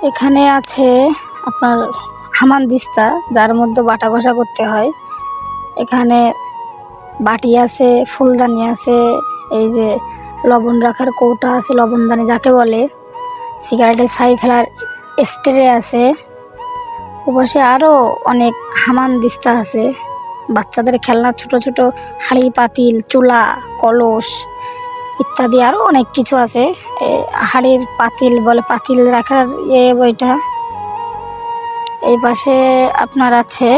এখানে আছে আপনার হামানদিস্তা, যার মধ্যে বাটা ঘষা করতে হয়। এখানে বাটি আছে, ফুলদানি আছে, এই যে লবণ রাখার কৌটা আছে, লবণদানি যাকে বলে, সিগারেটের ছাই ফেলার স্ট্রে আছে। ওপাশে আরও অনেক হামানদিস্তা আছে, বাচ্চাদের খেলনার ছোট ছোট হাঁড়ি পাতিল, চুলা, কলস ইত্যাদি আরও অনেক কিছু আছে। হাঁড়ির পাতিল বলে, পাতিল রাখার বইটা। এই পাশে আপনার আছে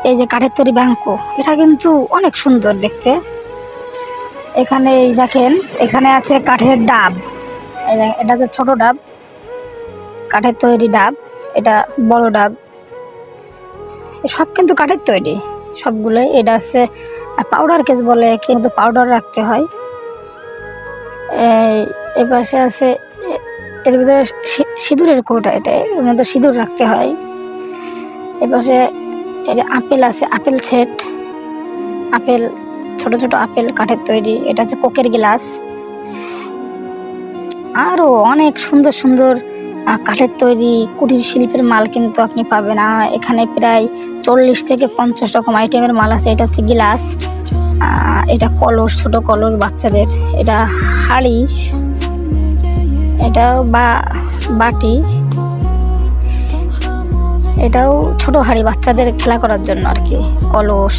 এই যে কাঠের তৈরি ব্যাংকো, এটা কিন্তু অনেক সুন্দর দেখতে। এখানে দেখেন, এখানে আছে কাঠের ডাব, এটা হচ্ছে ছোট ডাব, কাঠের তৈরি ডাব, এটা বড় ডাব, সব কিন্তু কাঠের তৈরি সবগুলোই। এটা আছে পাউডার কেস বলে, কিন্তু পাউডার রাখতে হয়। এই পাশে আছে এর ভিতরে সিঁদুরের কৌটা, এটা এর মধ্যে সিঁদুর রাখতে হয়। এপাশে এই যে আপেল আছে, আপেল সেট, আপেল ছোট ছোট আপেল কাঠের তৈরি, এটা হচ্ছে কোকের গ্লাস। আরও অনেক সুন্দর সুন্দর কাঠের তৈরি কুটির শিল্পের মাল কিন্তু আপনি পাবেন। এখানে প্রায় 40 থেকে 50 রকম আইটেমের মাল আছে। এটা হচ্ছে গ্লাস, এটা কলস, ছোট কলস বাচ্চাদের, এটা হাঁড়ি, এটাও বাটি, এটাও ছোট হাঁড়ি বাচ্চাদের খেলা করার জন্য আর কি, কলস,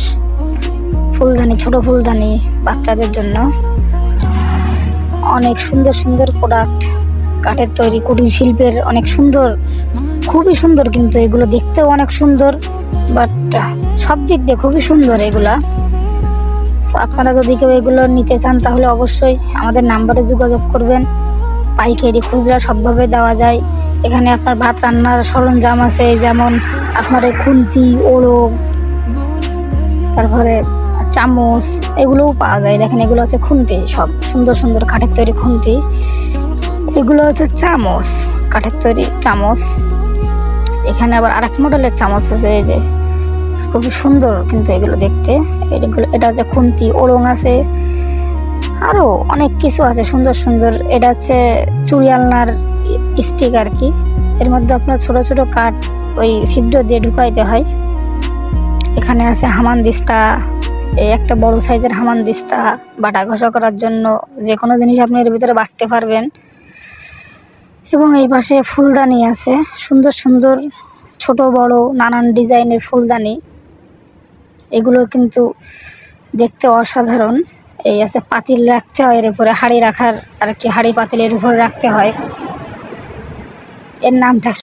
ফুলদানি, ছোট ফুলদানি বাচ্চাদের জন্য। অনেক সুন্দর সুন্দর প্রোডাক্ট কাঠের তৈরি কুটির শিল্পের, অনেক সুন্দর, খুবই সুন্দর, কিন্তু এগুলো দেখতেও অনেক সুন্দর, বাট সব দিক দিয়ে খুবই সুন্দর এগুলা। আপনারা যদি কেউ এগুলো নিতে চান তাহলে অবশ্যই আমাদের নাম্বারে যোগাযোগ করবেন। পাইকারি খুচরা সবভাবে দেওয়া যায়। এখানে আপনার ভাত রান্নার সরঞ্জাম আছে, যেমন আপনার খুন্তি, ওড়ক, তারপরে চামচ, এগুলোও পাওয়া যায়। দেখেন এগুলো হচ্ছে খুন্তি, সব সুন্দর সুন্দর কাঠের তৈরি খুন্তি। এগুলো হচ্ছে চামচ, কাঠের তৈরি চামচ। এখানে আবার আরেক মডেলের চামচ আছে, এই যে খুবই সুন্দর কিন্তু এগুলো দেখতে। এটা হচ্ছে খুন্তি, ওড়ং আছে, আরও অনেক কিছু আছে সুন্দর সুন্দর। এটা হচ্ছে চুড়ি আলনার স্টিক আর কি, এর মধ্যে আপনার ছোট ছোট কাঠ ওই ছিদ্র দিয়ে ঢুকাইতে হয়। এখানে আছে হামানদিস্তা, এই একটা বড় সাইজের হামানদিস্তা, বাটা ঘষা করার জন্য, যে কোনো জিনিস আপনি এর ভিতরে বাটতে পারবেন। এবং এই পাশে ফুলদানি আছে, সুন্দর সুন্দর ছোট বড় নানান ডিজাইনের ফুলদানি, এগুলো কিন্তু দেখতে অসাধারণ। এই আছে পাতিল রাখতে হয় এর উপরে, হাঁড়ি রাখার আর কি, হাঁড়ি পাতিল এর উপরে রাখতে হয়। এর নামটা